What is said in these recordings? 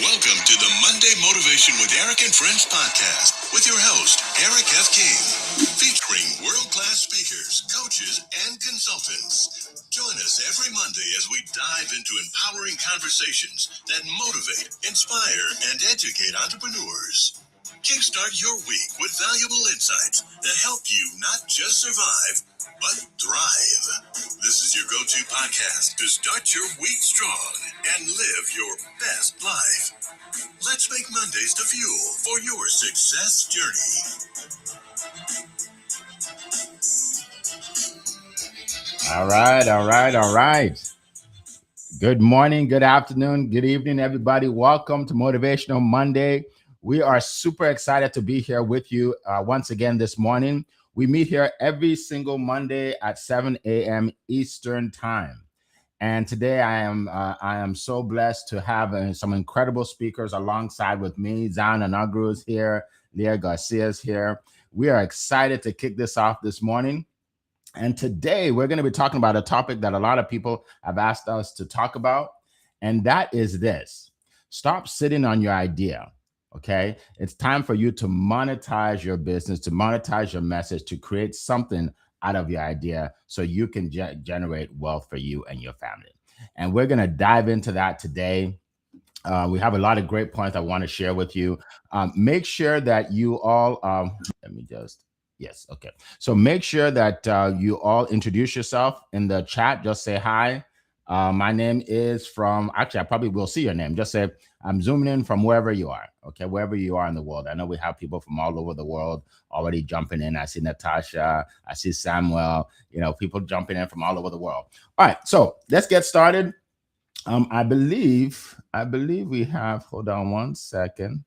Welcome to the Monday Motivation with Eric and Friends podcast with your host, Eric F. King, featuring world-class speakers, coaches, and consultants. Join us every Monday as we dive into empowering conversations that motivate, inspire, and educate entrepreneurs. Kickstart your week with valuable insights that help you not just survive, but thrive. This is your go-to podcast to start your week strong and live your best life. Let's make Mondays the fuel for your success journey. All right. Good morning, good afternoon, good evening, everybody. Welcome to Motivational Monday. We are super excited to be here with you once again this morning. We meet here every single Monday at 7 a.m. Eastern Time. And today I am so blessed to have some incredible speakers alongside with me. Zion Anagru is here. Leah Garcia is here. We are excited to kick this off this morning. And today we're going to be talking about a topic that a lot of people have asked us to talk about. And that is this: stop sitting on your idea. Okay. It's time for you to monetize your business, to monetize your message, to create something out of your idea so you can generate wealth for you and your family. And we're going to dive into that today. We have a lot of great points I want to share with you. Make sure that you all, yes, okay. So make sure that you all introduce yourself in the chat. Just say hi. My name is I probably will see your name. Just say, I'm zooming in from wherever you are. Okay, wherever you are in the world. I know we have people from all over the world already jumping in. I see Natasha. I see Samuel. People jumping in from all over the world. All right, so let's get started. I believe we have, hold on one second.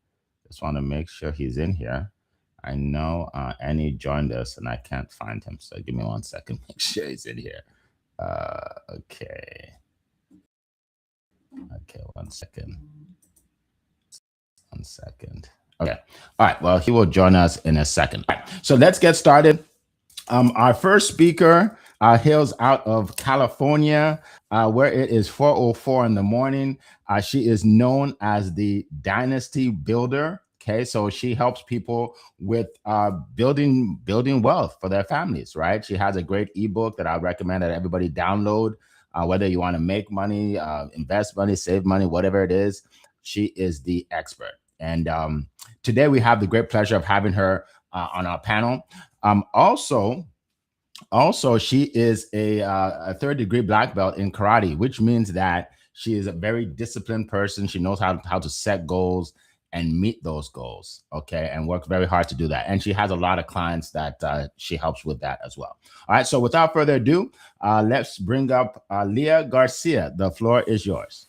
Just want to make sure he's in here. I know Annie joined us and I can't find him. So give me 1 second. Make sure he's in here. Okay. Okay, 1 second. 1 second. Okay. All right. Well, he will join us in a second. All right. So let's get started. Our first speaker hails out of California, where it is 4:04 in the morning. She is known as the Dynasty Builder. Okay, so she helps people with building wealth for their families, right? She has a great ebook that I recommend that everybody download, whether you want to make money, invest money, save money, whatever it is. She is the expert. And today we have the great pleasure of having her on our panel. Also, she is a third-degree black belt in karate, which means that she is a very disciplined person. She knows how to set goals and meet those goals, okay, and works very hard to do that. And she has a lot of clients that she helps with that as well. All right, so without further ado, let's bring up Leah Garcia. The floor is yours.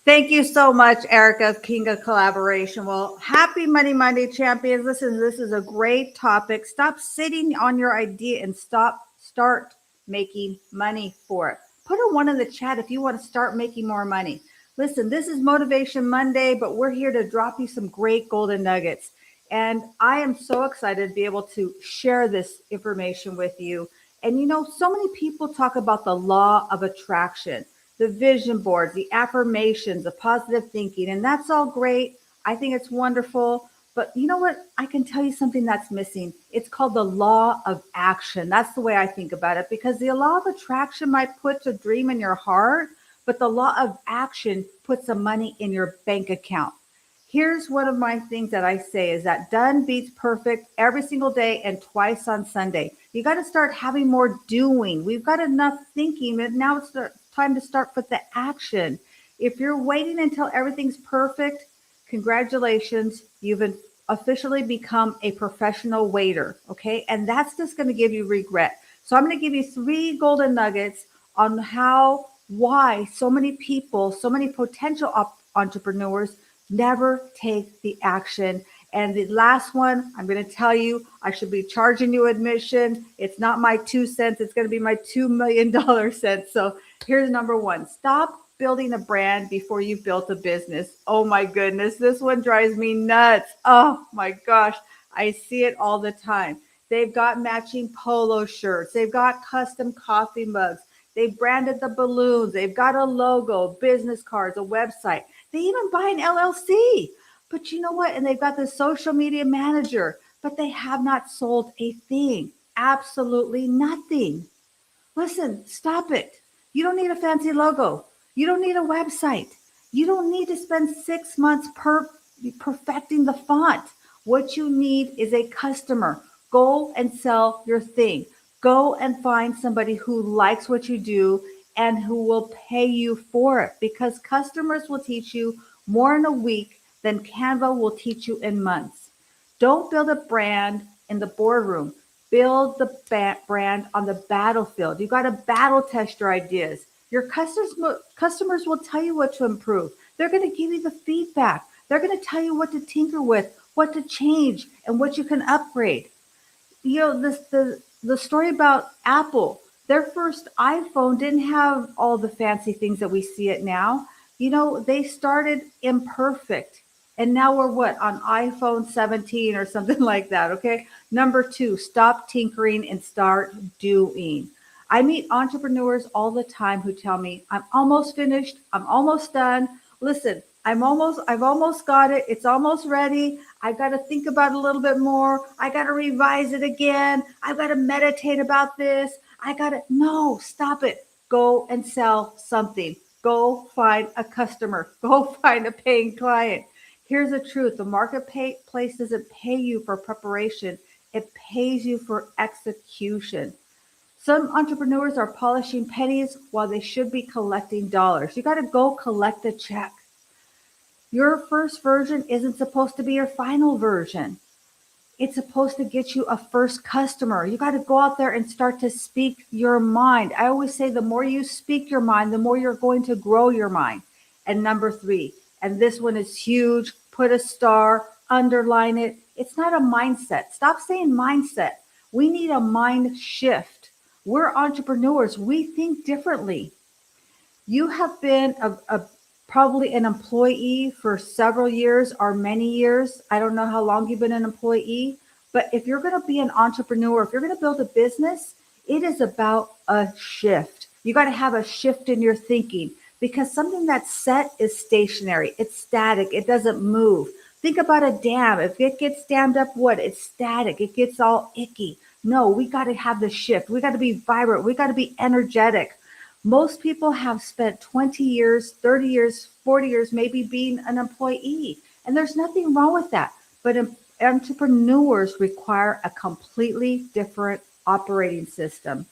Thank you so much, Erica, King of Collaboration. Well, happy Money Monday, champions. Listen, this is a great topic. Stop sitting on your idea and start making money for it. Put a 1 in the chat if you want to start making more money. Listen, this is Motivation Monday, but we're here to drop you some great golden nuggets. And I am so excited to be able to share this information with you. And so many people talk about the law of attraction, the vision boards, the affirmations, the positive thinking, and that's all great. I think it's wonderful. But you know what? I can tell you something that's missing. It's called the law of action. That's the way I think about it, because the law of attraction might put a dream in your heart, but the law of action puts the money in your bank account. Here's one of my things that I say is that done beats perfect every single day and twice on Sunday. You got to start having more doing. We've got enough thinking, but now it's time to start with the action. If you're waiting until everything's perfect, congratulations, you've officially become a professional waiter, okay? And that's just going to give you regret. So I'm going to give you 3 golden nuggets on why so many people, so many potential entrepreneurs never take the action. And the last one, I'm going to tell you, I should be charging you admission. It's not my 2 cents. It's going to be my $2 million cents. So here's number 1. Stop building a brand before you've built a business. Oh my goodness. This one drives me nuts. Oh my gosh. I see it all the time. They've got matching polo shirts. They've got custom coffee mugs. They've branded the balloons. They've got a logo, business cards, a website. They even buy an LLC. But you know what? And they've got the social media manager, but they have not sold a thing. Absolutely nothing. Listen, stop it. You don't need a fancy logo. You don't need a website. You don't need to spend 6 months perfecting the font. What you need is a customer. Go and sell your thing. Go and find somebody who likes what you do and who will pay you for it, because customers will teach you more in a week than Canva will teach you in months. Don't build a brand in the boardroom. Build the brand on the battlefield. You got to battle test your ideas. Your customers will tell you what to improve. They're going to give you the feedback. They're going to tell you what to tinker with, what to change, and what you can upgrade. You know, the story about Apple, their first iPhone didn't have all the fancy things that we see it now. You know, they started imperfect. And now we're what, on iPhone 17 or something like that, okay? Number 2, stop tinkering and start doing. I meet entrepreneurs all the time who tell me, I'm almost finished, I'm almost done. Listen, I've almost got it, it's almost ready. I got to think about it a little bit more. I got to revise it again. I've got to meditate about this. No, stop it. Go and sell something. Go find a customer. Go find a paying client. Here's the truth. The marketplace doesn't pay you for preparation. It pays you for execution. Some entrepreneurs are polishing pennies while they should be collecting dollars. You got to go collect a check. Your first version isn't supposed to be your final version. It's supposed to get you a first customer. You got to go out there and start to speak your mind. I always say the more you speak your mind, the more you're going to grow your mind. And number 3, and this one is huge, put a star, underline it. It's not a mindset. Stop saying mindset. We need a mind shift. We're entrepreneurs. We think differently. You have been probably an employee for several years or many years. I don't know how long you've been an employee, but if you're going to be an entrepreneur, if you're going to build a business, it is about a shift. You got to have a shift in your thinking, because something that's set is stationary. It's static. It doesn't move. Think about a dam. If it gets dammed up, it's static. It gets all icky. No, we got to have the shift. We got to be vibrant. We got to be energetic. Most people have spent 20 years, 30 years, 40 years, maybe being an employee. And there's nothing wrong with that. But entrepreneurs require a completely different operating system.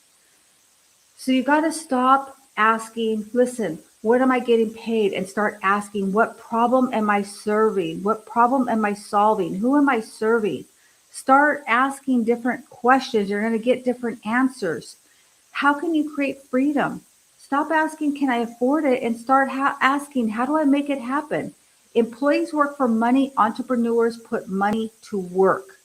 So you got to stop asking, listen, what am I getting paid? And start asking, what problem am I serving? What problem am I solving? Who am I serving? Start asking different questions. You're going to get different answers. How can you create freedom? Stop asking, can I afford it? And start asking, how do I make it happen? Employees work for money. Entrepreneurs put money to work.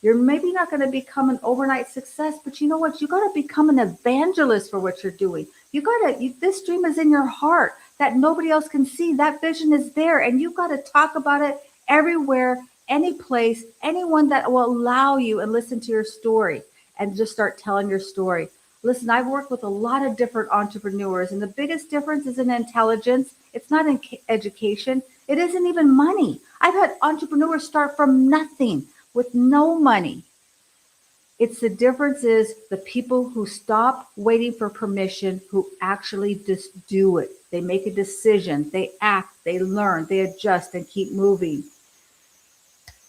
You're maybe not going to become an overnight success, but you know what? You got to become an evangelist for what you're doing. This dream is in your heart that nobody else can see. That vision is there, and you've got to talk about it everywhere, any place, anyone that will allow you and listen to your story, and just start telling your story. Listen, I've worked with a lot of different entrepreneurs, and the biggest difference is in intelligence. It's not in education. It isn't even money. I've had entrepreneurs start from nothing with no money. It's the difference is the people who stop waiting for permission, who actually just do it. They make a decision, they act, they learn, they adjust and keep moving.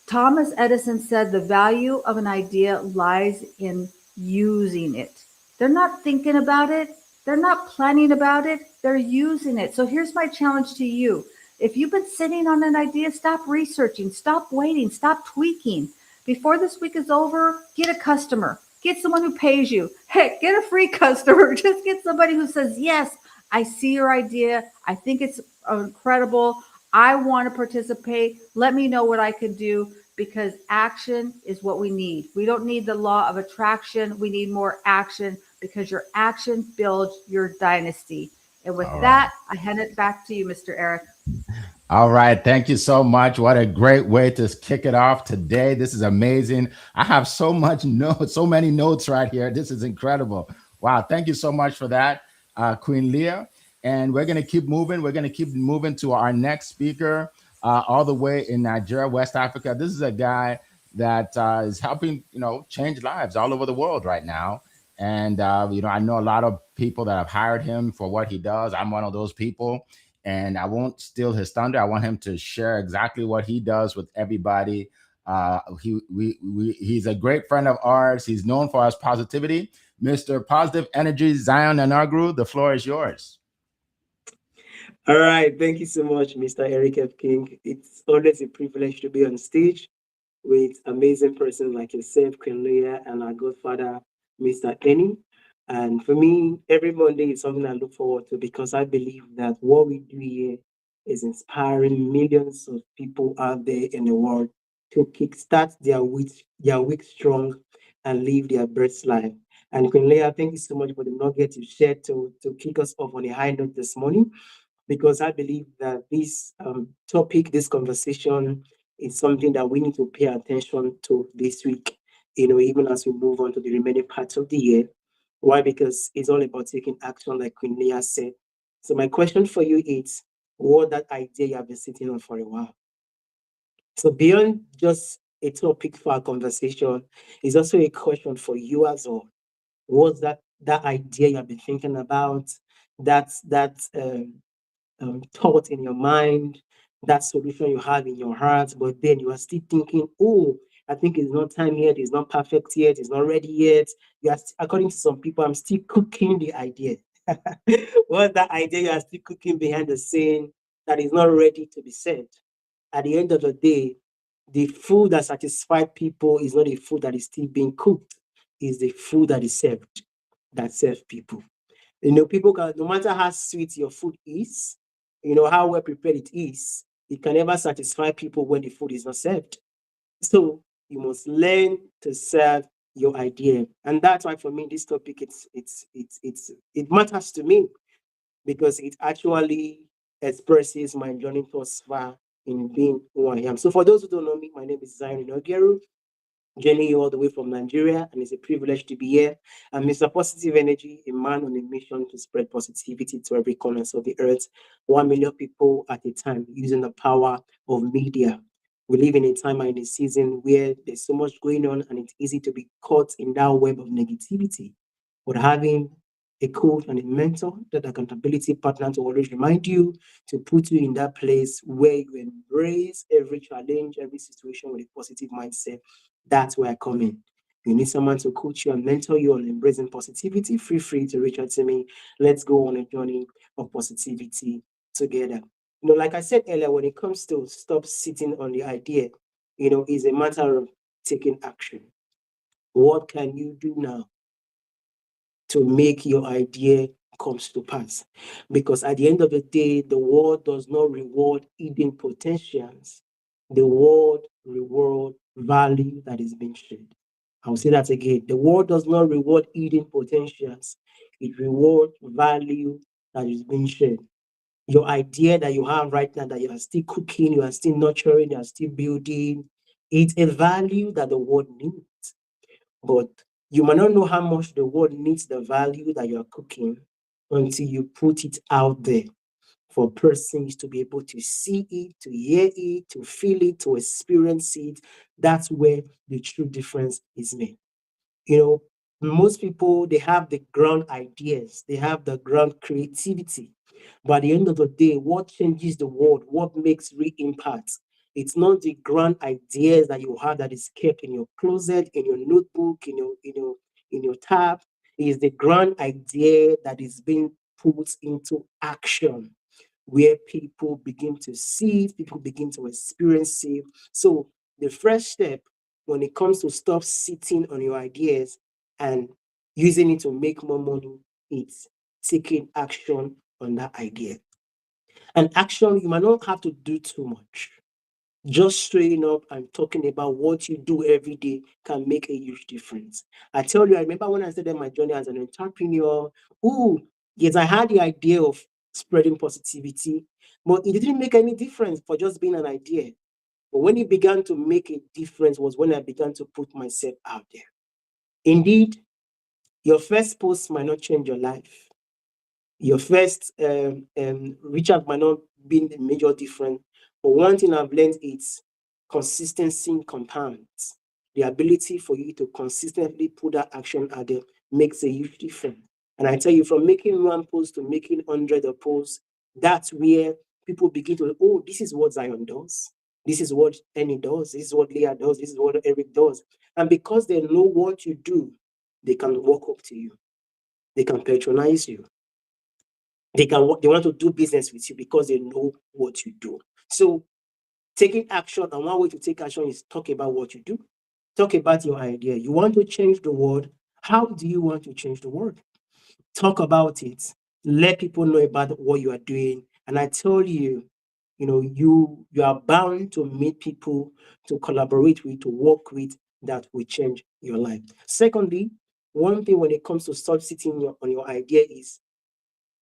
Thomas Edison said the value of an idea lies in using it. They're not thinking about it. They're not planning about it. They're using it. So here's my challenge to you. If you've been sitting on an idea, stop researching, stop waiting, stop tweaking. Before this week is over, get a customer. Get someone who pays you. Heck, get a free customer. Just get somebody who says, yes, I see your idea. I think it's incredible. I want to participate. Let me know what I can do, because action is what we need. We don't need the law of attraction. We need more action, because your action builds your dynasty. And with that, I hand it back to you, Mr. Eric. All right. Thank you so much. What a great way to kick it off today. This is amazing. I have so many notes right here. This is incredible. Wow. Thank you so much for that, Queen Leah. And we're going to keep moving. We're going to keep moving to our next speaker, all the way in Nigeria, West Africa. This is a guy that is helping, change lives all over the world right now. And, I know a lot of people that have hired him for what he does. I'm one of those people. And I won't steal his thunder. I want him to share exactly what he does with everybody. He's a great friend of ours. He's known for his positivity. Mr. Positive Energy, Zion Anagru, the floor is yours. All right. Thank you so much, Mr. Eric F. King. It's always a privilege to be on stage with amazing persons like yourself, Queen Leah, and our godfather, Mr. Kenny. And for me, every Monday is something I look forward to because I believe that what we do here is inspiring millions of people out there in the world to kickstart their week strong and live their best life. And Queen Leah, thank you so much for the nugget you shared to kick us off on a high note this morning, because I believe that this topic, this conversation, is something that we need to pay attention to this week, even as we move on to the remaining parts of the year. Why? Because it's all about taking action, like Queen Leah said. So my question for you is, what that idea you have been sitting on for a while? So beyond just a topic for our conversation, it's also a question for you as well. What's that idea you have been thinking about? That thought in your mind, that solution you have in your heart, but then you are still thinking, oh, I think it's not time yet, it's not perfect yet, it's not ready yet. According to some people, I'm still cooking the idea. What's that idea you are still cooking behind the scene that is not ready to be said? At the end of the day, the food that satisfies people is not a food that is still being cooked, it's the food that is served that serves people. People can, no matter how sweet your food is, how well prepared it is, it can never satisfy people when the food is not served. So you must learn to serve your idea. And that's why for me, this topic, it matters to me because it actually expresses my journey thus far in being who I am. So for those who don't know me, my name is Zion Inogeru, joining you all the way from Nigeria, and it's a privilege to be here. I'm Mr. Positive Energy, a man on a mission to spread positivity to every corner of the earth, 1 million people at a time, using the power of media. We live in a time and in a season where there's so much going on, and it's easy to be caught in that web of negativity. But having a coach and a mentor, that accountability partner to always remind you, to put you in that place where you embrace every challenge, every situation with a positive mindset. That's where I come in. You need someone to coach you and mentor you on embracing positivity. Feel free to reach out to me. Let's go on a journey of positivity together. Like I said earlier, when it comes to stop sitting on the idea, it's a matter of taking action. What can you do now to make your idea comes to pass? Because at the end of the day, the world does not reward hidden potentials. The world rewards value that is being shared. I'll say that again. The world does not reward hidden potentials. It rewards value that is being shared. Your idea that you have right now, that you are still cooking, you are still nurturing, you are still building, it's a value that the world needs. But you might not know how much the world needs the value that you are cooking until you put it out there for persons to be able to see it, to hear it, to feel it, to experience it. That's where the true difference is made. Most people, they have the ground ideas, they have the ground creativity. But at the end of the day, what changes the world, what makes real impact, it's not the grand ideas that you have that is kept in your closet, in your notebook, in your tab. It is the grand idea that is being put into action, where people begin to see it, people begin to experience it. So the first step when it comes to stop sitting on your ideas and using it to make more money, it's taking action on that idea. And action, you might not have to do too much. Just showing up and talking about what you do every day can make a huge difference. I tell you, I remember when I started my journey as an entrepreneur, yes, I had the idea of spreading positivity, but it didn't make any difference for just being an idea. But when it began to make a difference was when I began to put myself out there. Indeed, your first post might not change your life. Your first Richard might not be a major difference, but one thing I've learned is consistency compounds. The ability for you to consistently put that action out there makes a huge difference. And I tell you, from making one post to making hundreds of posts, that's where people begin to, oh, this is what Zion does. This is what Annie does. This is what Leah does. This is what Eric does. And because they know what you do, they can walk up to you. They can patronize you. They want to do business with you because they know what you do. So taking action, and one way to take action is talk about what you do. Talk about your idea. You want to change the world. How do you want to change the world? Talk about it. Let people know about what you are doing. And I tell you, you are bound to meet people to collaborate with, to work with, that will change your life. Secondly, one thing when it comes to stop sitting on your idea is,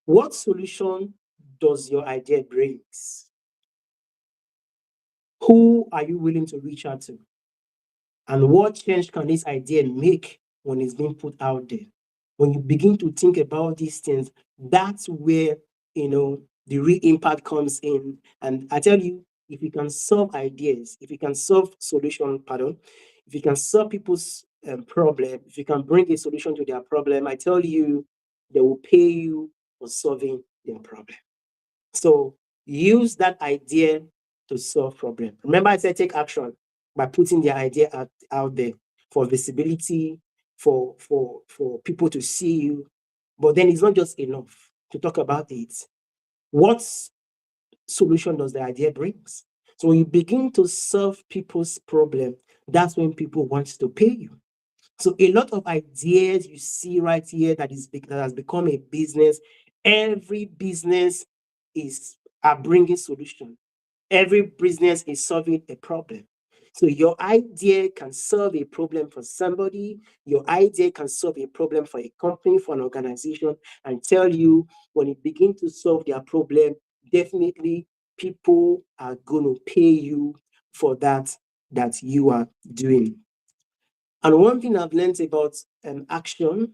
what solution does your idea bring? Who are you willing to reach out to? And what change can this idea make when it's being put out there? When you begin to think about these things, that's where, the real impact comes in. And I tell you, if you can solve ideas, if you can solve if you can solve people's problem, if you can bring a solution to their problem, I tell you, they will pay you for solving their problem. So use that idea to solve problem. Remember, I said take action by putting the idea out there for visibility, for people to see you. But then it's not just enough to talk about it. What solution does the idea brings? So when you begin to solve people's problem, that's when people want to pay you. So a lot of ideas you see right here that has become a business. Every business are bringing solution. Every business is solving a problem. So your idea can solve a problem for somebody. Your idea can solve a problem for a company, for an organization, and tell you, when you begin to solve their problem, definitely people are going to pay you for that you are doing. And one thing I've learned about action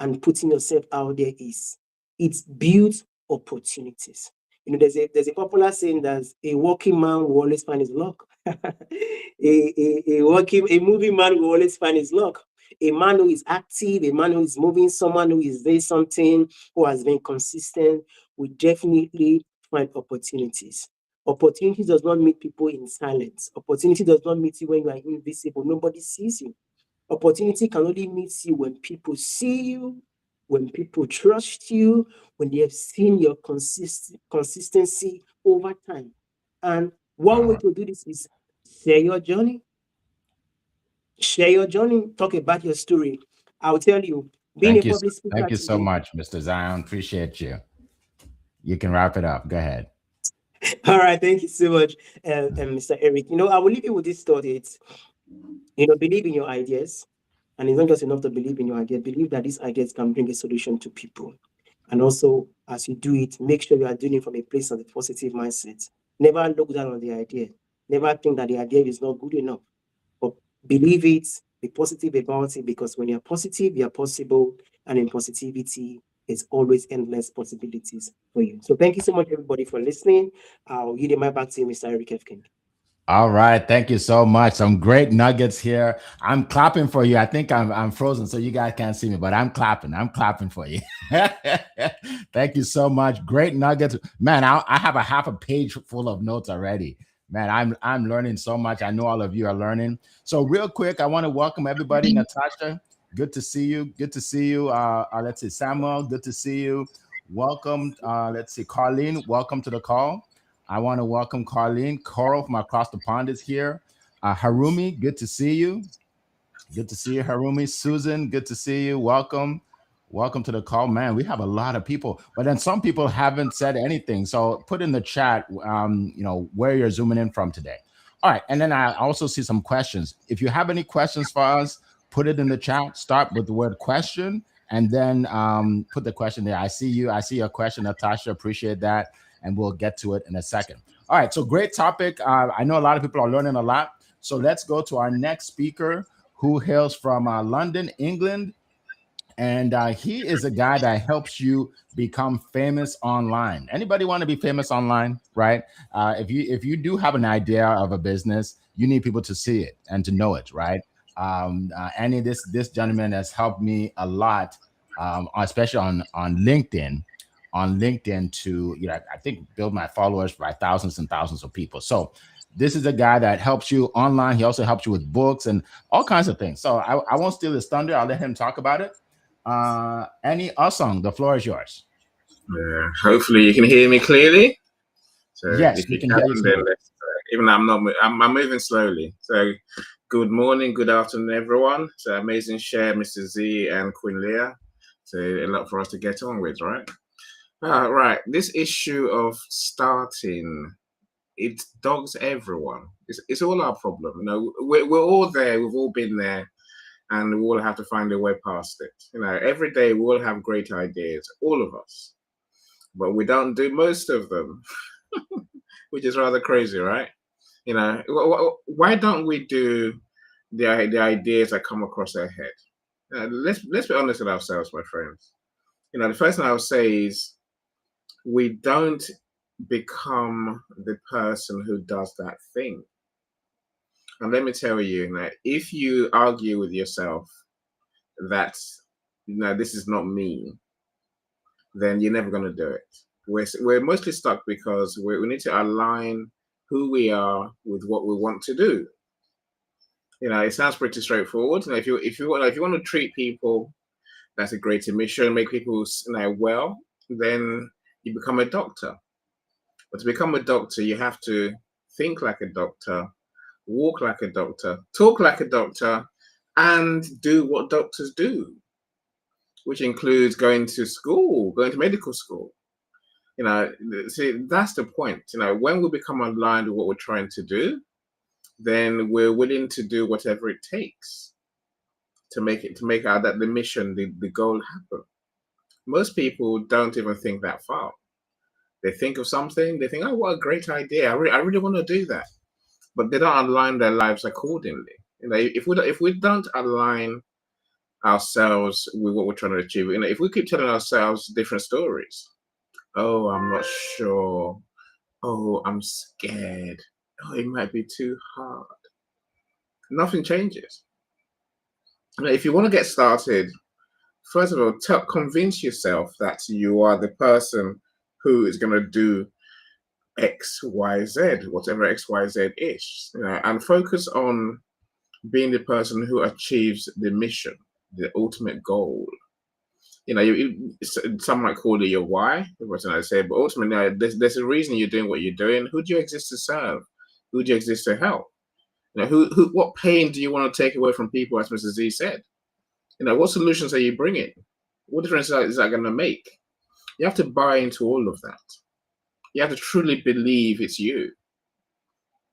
and putting yourself out there is it builds opportunities. There's a popular saying that a working man will always find his luck. a moving man will always find his luck. A man who is active, a man who is moving, someone who is doing something, who has been consistent, will definitely find opportunities. Opportunity does not meet people in silence. Opportunity does not meet you when you are invisible. Nobody sees you. Opportunity can only meet you when people see you, when people trust you, when they have seen your consistency over time. And one way to do this is share your journey. Share your journey. Talk about your story. I'll tell you, being a public speaker. Thank you so much, Mr. Zion. Appreciate you. You can wrap it up. Go ahead. All right. Thank you so much, Mr. Eric. I will leave you with this thought. It's, believe in your ideas. And it's not just enough to believe in your idea. Believe that these ideas can bring a solution to people. And also, as you do it, make sure you are doing it from a place of a positive mindset. Never look down on the idea. Never think that the idea is not good enough. But believe it, be positive about it, because when you're positive, you're possible. And in positivity, it's always endless possibilities for you. So thank you so much, everybody, for listening. I'll yield my back to you, Mr. Eric F. King. All right, thank you so much. Some great nuggets here. I'm clapping for you. I think I'm frozen, so you guys can't see me, but I'm clapping. I'm clapping for you. Thank you so much. Great nuggets, man. I have a half a page full of notes already. Man, I'm learning so much. I know all of you are learning. So real quick, I want to welcome everybody. Natasha, good to see you. Good to see you. Let's see, Samuel, good to see you. Welcome. Let's see, Carlene, welcome to the call. I want to welcome Carlene. Coral from across the pond is here. Harumi, good to see you. Good to see you, Harumi. Susan, good to see you. Welcome. Welcome to the call. Man, we have a lot of people, but then some people haven't said anything. So put in the chat, where you're zooming in from today. All right. And then I also see some questions. If you have any questions for us, put it in the chat. Start with the word question and then put the question there. I see you. I see your question, Natasha. Appreciate that. And we'll get to it in a second. All right, so great topic. I know a lot of people are learning a lot. So let's go to our next speaker, who hails from London, England. And he is a guy that helps you become famous online. Anybody want to be famous online, right? If you do have an idea of a business, you need people to see it and to know it, right? Annie, this gentleman has helped me a lot, especially on LinkedIn. On LinkedIn, to I think build my followers by thousands and thousands of people. So this is a guy that helps you online. He also helps you with books and all kinds of things. So I won't steal his thunder. I'll let him talk about it. Annie Osong, the floor is yours. Yeah, hopefully you can hear me clearly. So Yes, if we you can can, hear you then clearly. even though I'm moving slowly. So good morning, good afternoon, everyone. So amazing share, Mr. Z and Queen Leah. So a lot for us to get on with, right? Right. This issue of starting, it dogs everyone. It's all our problem. We're all there. We've all been there, and we all have to find a way past it. Every day we all have great ideas, all of us, but we don't do most of them, which is rather crazy, right? Why don't we do the ideas that come across our head? Let's be honest with ourselves, my friends. The first thing I would say is we don't become the person who does that thing. And let me tell you, if you argue with yourself that this is not me, then you're never going to do it. We're mostly stuck because we need to align who we are with what we want to do. It sounds pretty straightforward. If you want to treat people, that's a great mission. Make people well, then you become a doctor. But to become a doctor, you have to think like a doctor, walk like a doctor, talk like a doctor, and do what doctors do, which includes going to school, going to medical school. See, that's the point. When we become aligned with what we're trying to do, then we're willing to do whatever it takes to make that the mission, the goal happen. Most people don't even think that far. They think of something, they think, oh, what a great idea. I really want to do that. But they don't align their lives accordingly. If we don't align ourselves with what we're trying to achieve, if we keep telling ourselves different stories, oh, I'm not sure, oh, I'm scared, oh, it might be too hard, nothing changes. If you want to get started, first of all, convince yourself that you are the person who is going to do X, Y, Z, whatever X, Y, Z is, and focus on being the person who achieves the mission, the ultimate goal. Some might call it your why, what I say, but ultimately, there's a reason you're doing what you're doing. Who do you exist to serve? Who do you exist to help? What pain do you want to take away from people, as Mr. Z said? What solutions are you bringing? What difference is that going to make? You have to buy into all of that. You have to truly believe it's you.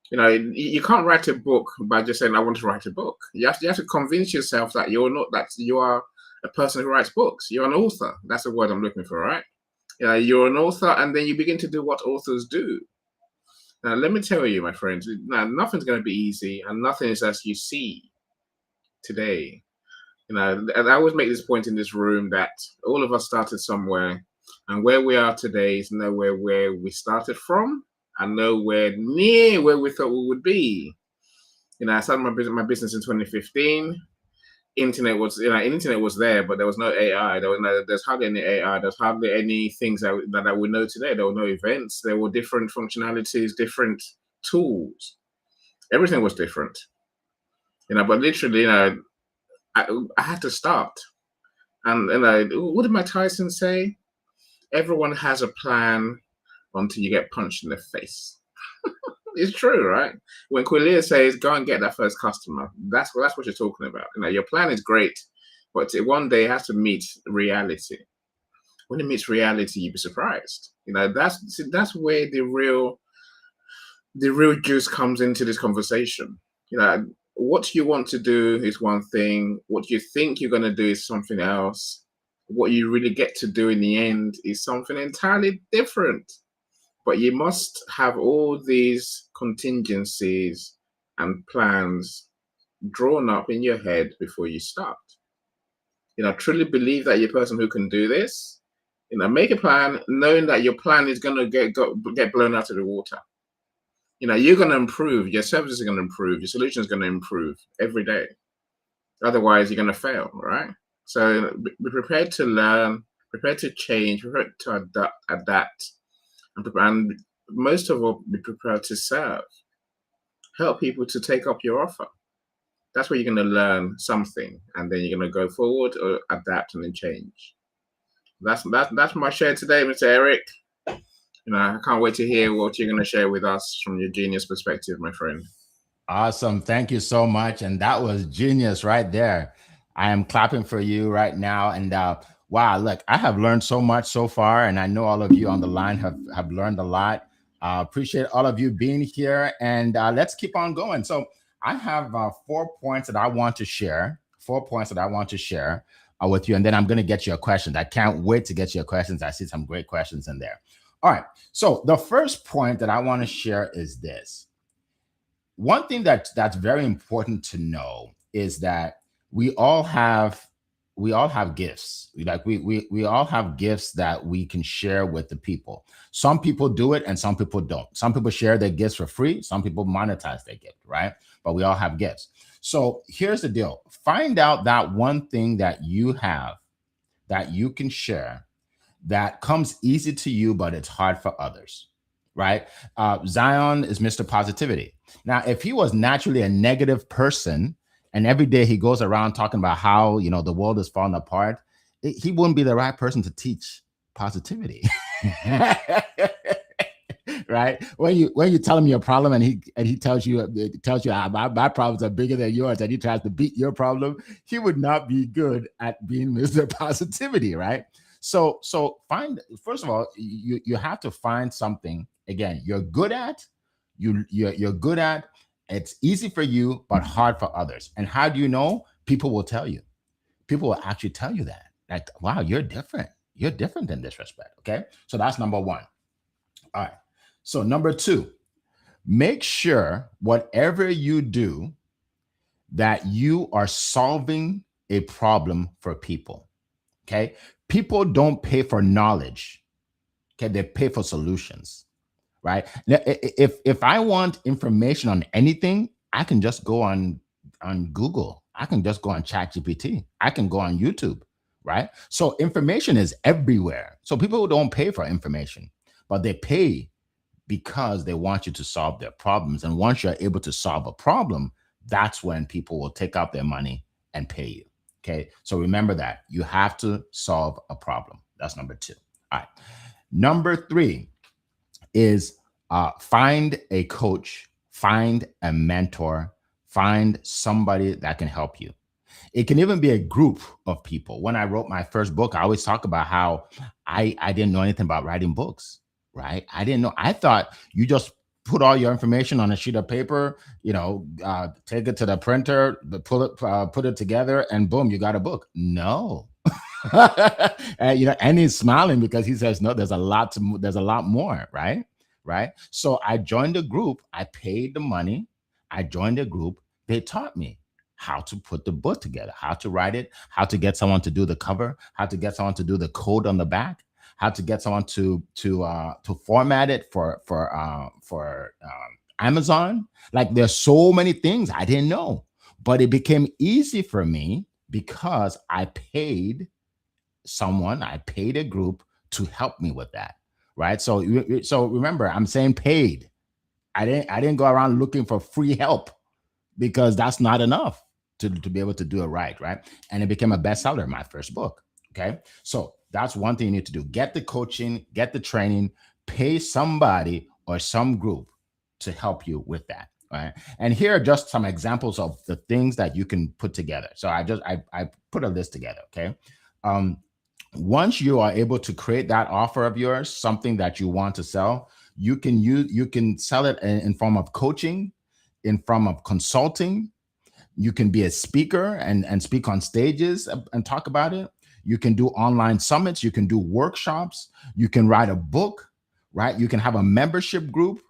You can't write a book by just saying, I want to write a book. You have to convince yourself that you are a person who writes books. You're an author. That's the word I'm looking for, right? You're an author, and then you begin to do what authors do. Now, let me tell you, my friends, nothing's going to be easy, and nothing is as you see today. And I always make this point in this room that all of us started somewhere, and where we are today is nowhere where we started from, and nowhere near where we thought we would be. I started my business in 2015. Internet was there, but there was no AI. There's hardly any AI. There's hardly any things that we know today. There were no events. There were different functionalities, different tools. Everything was different. But literally, I had to start. And what did Mike Tyson say? Everyone has a plan until you get punched in the face. It's true, right? When Quillia says, go and get that first customer, that's what you're talking about. Your plan is great, but one day it has to meet reality. When it meets reality, you'll be surprised. That's where the real juice comes into this conversation. What you want to do is one thing. What you think you're going to do is something else. What you really get to do in the end is something entirely different. But you must have all these contingencies and plans drawn up in your head before you start. Truly believe that you're a person who can do this. Make a plan, knowing that your plan is going to get blown out of the water. You're going to improve. Your services are going to improve. Your solution is going to improve every day. Otherwise, you're going to fail, right? So be prepared to learn, prepared to change, prepared to adapt, and most of all, be prepared to serve. Help people to take up your offer. That's where you're going to learn something, and then you're going to go forward or adapt and then change. That's my share today, Mr. Eric. I can't wait to hear what you're going to share with us from your genius perspective, my friend. Awesome. Thank you so much. And that was genius right there. I am clapping for you right now. And wow, look, I have learned so much so far. And I know all of you on the line have learned a lot. Appreciate all of you being here. And let's keep on going. So I have 4 points that I want to share. 4 points that I want to share with you. And then I'm going to get your questions. I can't wait to get your questions. I see some great questions in there. All right. So the first point that I want to share is this. One thing that's very important to know is that we all have gifts. We all have gifts that we can share with the people. Some people do it and some people don't. Some people share their gifts for free. Some people monetize their gift, right? But we all have gifts. So here's the deal. Find out that one thing that you have that you can share that comes easy to you, but it's hard for others, right? Zion is Mr. Positivity. Now, if he was naturally a negative person and every day he goes around talking about how, the world is falling apart, he wouldn't be the right person to teach positivity. Right? When you tell him your problem and he tells you my problems are bigger than yours and he tries to beat your problem, he would not be good at being Mr. Positivity, right? So first of all, you have to find something, again, you're good at, you're good at, it's easy for you, but hard for others. And how do you know? People will tell you. People will actually tell you that. Like, wow, you're different. You're different in this respect. Okay. So that's number one. All right. So number two, make sure whatever you do that you are solving a problem for people. Okay. People don't pay for knowledge. Okay. They pay for solutions. Right. Now, if I want information on anything, I can just go on Google. I can just go on ChatGPT. I can go on YouTube. Right. So information is everywhere. So people don't pay for information, but they pay because they want you to solve their problems. And once you're able to solve a problem, that's when people will take out their money and pay you. Okay. So remember that you have to solve a problem. That's number two. All right. Number three is find a coach, find a mentor, find somebody that can help you. It can even be a group of people. When I wrote my first book, I always talk about how I didn't know anything about writing books, right? I didn't know. I thought you just put all your information on a sheet of paper, take it to the printer, put it together, and boom, you got a book. No. And he's smiling because he says, no, there's a lot more, right? So I joined a group. I paid the money. I joined a group. They taught me how to put the book together, how to write it, how to get someone to do the cover, how to get someone to do the code on the back, how to get someone to format it for Amazon. Like, there's so many things I didn't know, but it became easy for me because I paid a group to help me with that. Right. So remember, I'm saying paid. I didn't go around looking for free help, because that's not enough to be able to do it right. And it became a bestseller, my first book. Okay. So that's one thing you need to do. Get the coaching, get the training, pay somebody or some group to help you with that. Right. And here are just some examples of the things that you can put together. So I put a list together. Okay. Once you are able to create that offer of yours, something that you want to sell, you can sell it in form of coaching, in form of consulting. You can be a speaker and speak on stages and talk about it. You can do online summits. You can do workshops. You can write a book, right? You can have a membership group.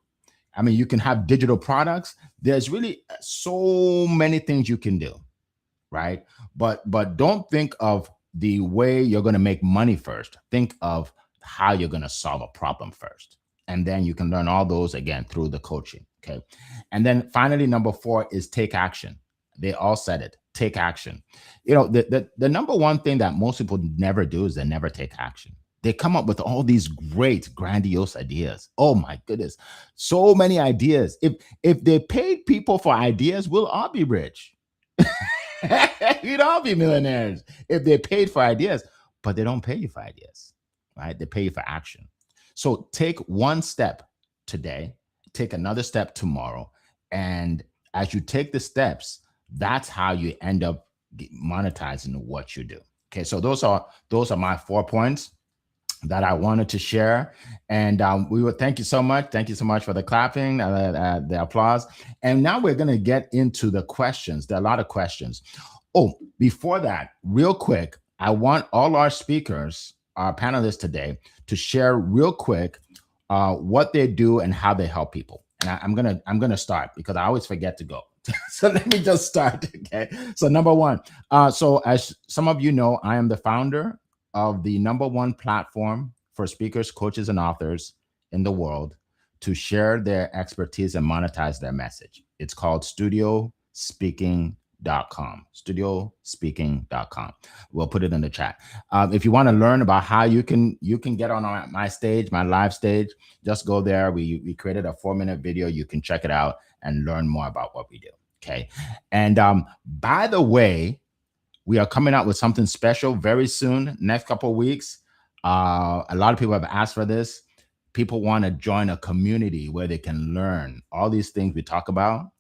I mean, you can have digital products. There's really so many things you can do, right? But don't think of the way you're going to make money first. Think of how you're going to solve a problem first. And then you can learn all those again through the coaching. Okay. And then finally, number 4 is take action. They all said it. Take action. You know, the number one thing that most people never do is they never take action. They come up with all these great, grandiose ideas. Oh my goodness, so many ideas. If they paid people for ideas, we'll all be rich. We'd all be millionaires if they paid for ideas, but they don't pay you for ideas, right? They pay you for action. So take one step today, take another step tomorrow, and as you take the steps, that's how you end up monetizing what you do. Okay, so those are my 4 points that I wanted to share. And we would thank you so much. Thank you so much for the clapping, the applause. And now we're going to get into the questions. There are a lot of questions. Oh, before that, real quick, I want all our speakers, our panelists today, to share real quick what they do and how they help people. And I'm gonna start because I always forget to go. So let me just start. Okay. So number 1, so as some of you know, I am the founder of the number 1 platform for speakers, coaches, and authors in the world to share their expertise and monetize their message. It's called studiospeaking.com. Studiospeaking.com. We'll put it in the chat. If you want to learn about how you can get on my stage, my live stage, just go there. We created a 4-minute video. You can check it out and learn more about what we do. Okay. And by the way, we are coming out with something special very soon, next couple of weeks. A lot of people have asked for this. People want to join a community where they can learn all these things we talk about,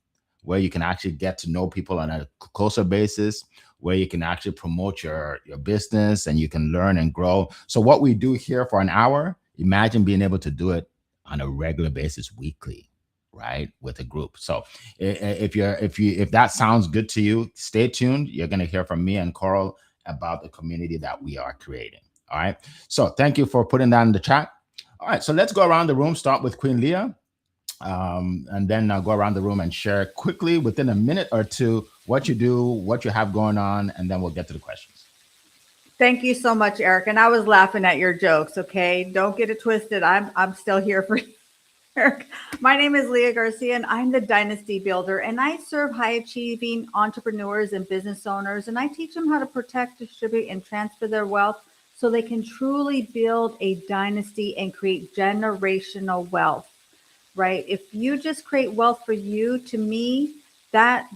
where you can actually get to know people on a closer basis, where you can actually promote your business and you can learn and grow. So what we do here for an hour, imagine being able to do it on a regular basis, weekly, right, with a group. So if that sounds good to you, stay tuned. You're going to hear from me and Coral about the community that we are creating. All right. So thank you for putting that in the chat. All right. So let's go around the room. Start with Queen Leah. And then go around the room and share quickly within a minute or two what you do, what you have going on, and then we'll get to the questions. Thank you so much, Eric. And I was laughing at your jokes. Okay, don't get it twisted. I'm still here for you, Eric. My name is Leah Garcia, and I'm the Dynasty Builder. And I serve high-achieving entrepreneurs and business owners, and I teach them how to protect, distribute, and transfer their wealth so they can truly build a dynasty and create generational wealth. Right? If you just create wealth for you, to me, that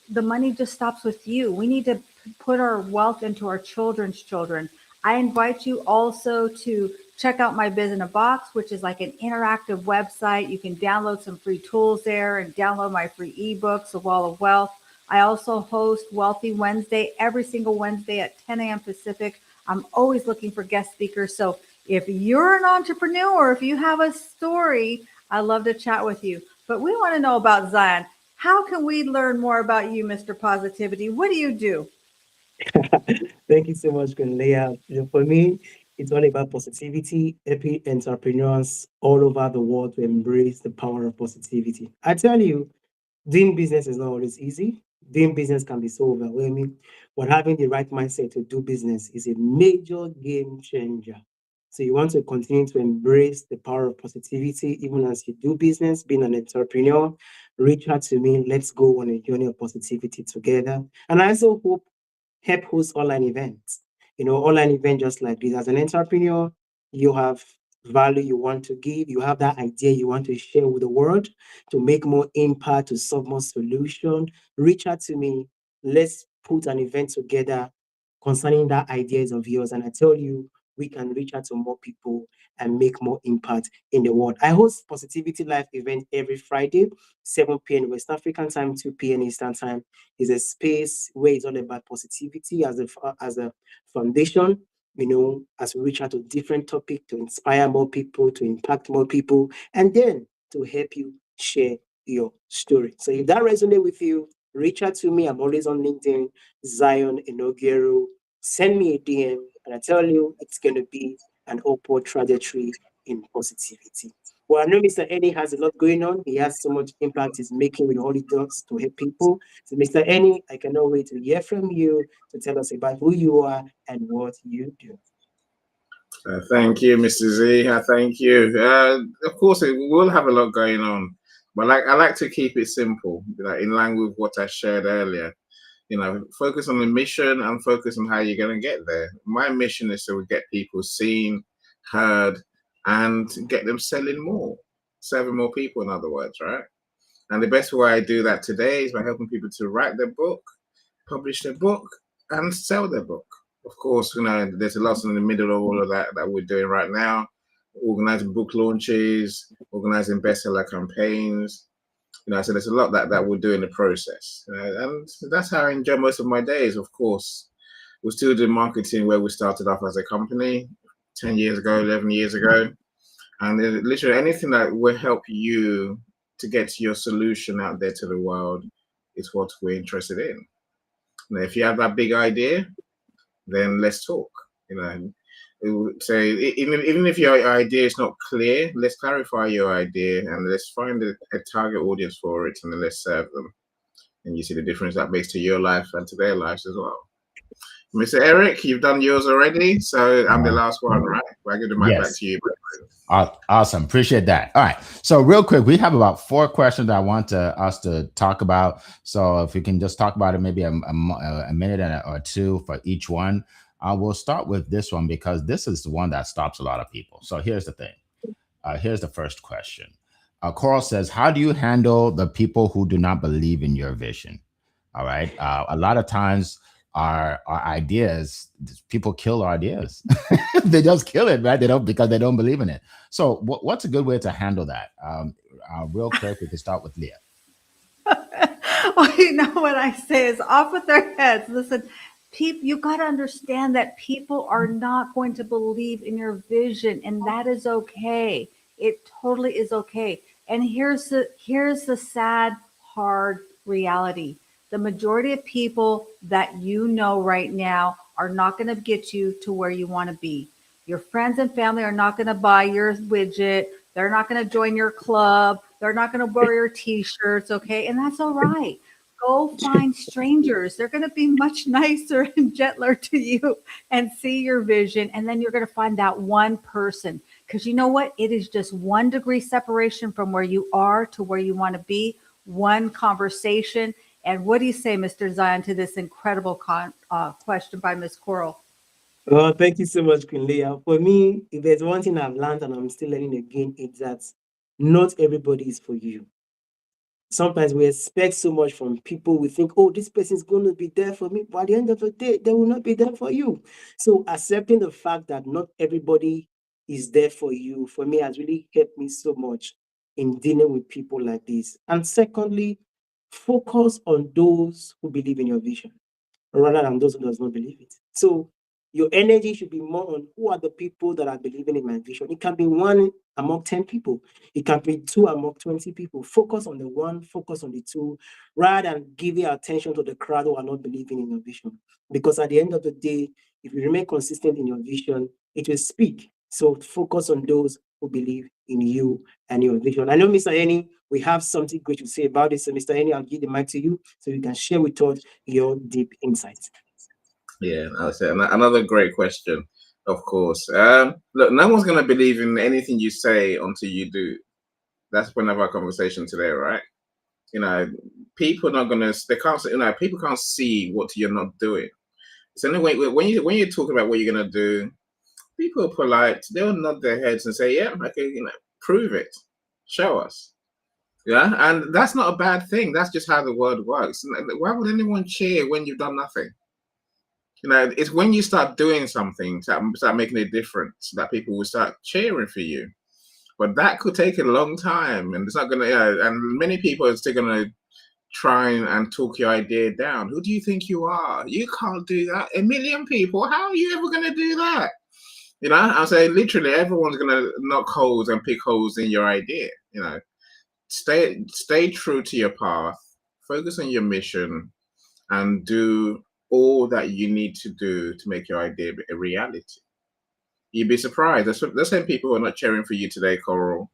the money just stops with you. We need to put our wealth into our children's children. I invite you also to check out my Biz in a Box, which is like an interactive website. You can download some free tools there and download my free ebooks, The Wall of Wealth. I also host Wealthy Wednesday every single Wednesday at 10 a.m. Pacific. I'm always looking for guest speakers. So if you're an entrepreneur, if you have a story, I love to chat with you, but we want to know about Zion. How can we learn more about you, Mr. Positivity? What do you do? Thank you so much, Leah. For me, it's all about positivity, helping entrepreneurs all over the world to embrace the power of positivity. I tell you, doing business is not always easy. Doing business can be so overwhelming, but having the right mindset to do business is a major game changer. So you want to continue to embrace the power of positivity, even as you do business, being an entrepreneur, reach out to me. Let's go on a journey of positivity together. And I also help host online events. Online event just like this. As an entrepreneur, you have value you want to give. You have that idea you want to share with the world to make more impact, to solve more solution. Reach out to me. Let's put an event together concerning that ideas of yours. And I tell you, we can reach out to more people and make more impact in the world. I host Positivity Live event every Friday, 7 p.m. West African time, 2 p.m. Eastern time. It's a space where it's all about positivity as a foundation, as we reach out to different topics to inspire more people, to impact more people, and then to help you share your story. So if that resonates with you, reach out to me. I'm always on LinkedIn, Zion Inogero. Send me a DM, and I tell you, it's going to be an upward trajectory in positivity. Well, I know Mr. Eddie has a lot going on. He has so much impact he's making with all he does to help people. So, Mr. Eddie, I cannot wait to hear from you to tell us about who you are and what you do. Thank you, Mr. Z. Thank you. Of course, we will have a lot going on, but I like to keep it simple, in line with what I shared earlier. Focus on the mission and focus on how you're going to get there. My mission is to get people seen, heard, and get them selling more, serving more people, in other words, right? And the best way I do that today is by helping people to write their book, publish their book, and sell their book. Of course, there's a lot in the middle of all of that we're doing right now, organizing book launches, organizing bestseller campaigns. So there's a lot that we'll do in the process. And that's how I enjoy most of my days. Of course, we're still doing marketing where we started off as a company 10 years ago, 11 years ago. And literally anything that will help you to get your solution out there to the world is what we're interested in. If you have that big idea, then let's talk. So even if your idea is not clear, let's clarify your idea and let's find a target audience for it, and then let's serve them. And you see the difference that makes to your life and to their lives as well. Mr. Eric, you've done yours already, so I'm the last one, right? I give the mic back to you. Awesome. Appreciate that. All right. So real quick, we have about 4 questions I want us to talk about. So if we can just talk about it, maybe a minute or 2 for each one. We'll start with this one because this is the one that stops a lot of people. So here's the thing. Here's the first question. Coral says, how do you handle the people who do not believe in your vision? All right. A lot of times our ideas, people kill our ideas. They just kill it, right? Because they don't believe in it. So what's a good way to handle that? Real quick, we can start with Leah. Well, you know what I say is off with their heads. Listen, you got to understand that people are not going to believe in your vision, and that is okay. It totally is okay. And here's the sad, hard reality. The majority of people that you know right now are not going to get you to where you want to be. Your friends and family are not going to buy your widget. They're not going to join your club. They're not going to wear your t-shirts, okay? And that's all right. Go find strangers. They're going to be much nicer and gentler to you and see your vision. And then you're going to find that one person. Because you know what? It is just 1 degree separation from where you are to where you want to be. One conversation. And what do you say, Mr. Zion, to this incredible question by Ms. Coral? Oh, thank you so much, Queen Leah. For me, if there's one thing I've learned and I'm still learning again, it's that not everybody is for you. Sometimes we expect so much from people. We think, oh, this person is going to be there for me. But at the end of the day, they will not be there for you. So accepting the fact that not everybody is there for you, for me, has really helped me so much in dealing with people like this. And secondly, focus on those who believe in your vision rather than those who does not believe it. So your energy should be more on who are the people that are believing in my vision. It can be 1 among 10 people. It can be 2 among 20 people. Focus on the 1, focus on the 2, rather than giving attention to the crowd who are not believing in your vision. Because at the end of the day, if you remain consistent in your vision, it will speak. So focus on those who believe in you and your vision. I know, Mr. Eni, we have something great to say about this. So, Mr. Eni, I'll give the mic to you so you can share with us your deep insights. Yeah, I'll say another great question, of course. Look, no one's going to believe in anything you say until you do. That's one of our conversation today, right? People are not going to, they can't, people can't see what you're not doing. So anyway, when you talk about what you're going to do, people are polite. They'll nod their heads and say, yeah, okay, prove it. Show us. Yeah, and that's not a bad thing. That's just how the world works. Why would anyone cheer when you've done nothing? It's when you start doing something, start making a difference, that people will start cheering for you. But that could take a long time, and it's not going to. And many people are still going to try and talk your idea down. Who do you think you are? You can't do that. 1 million people. How are you ever going to do that? I'll say literally everyone's going to knock holes and pick holes in your idea. Stay true to your path. Focus on your mission, and do all that you need to do to make your idea a reality. You'd be surprised. There's some people who are not cheering for you today, Coral,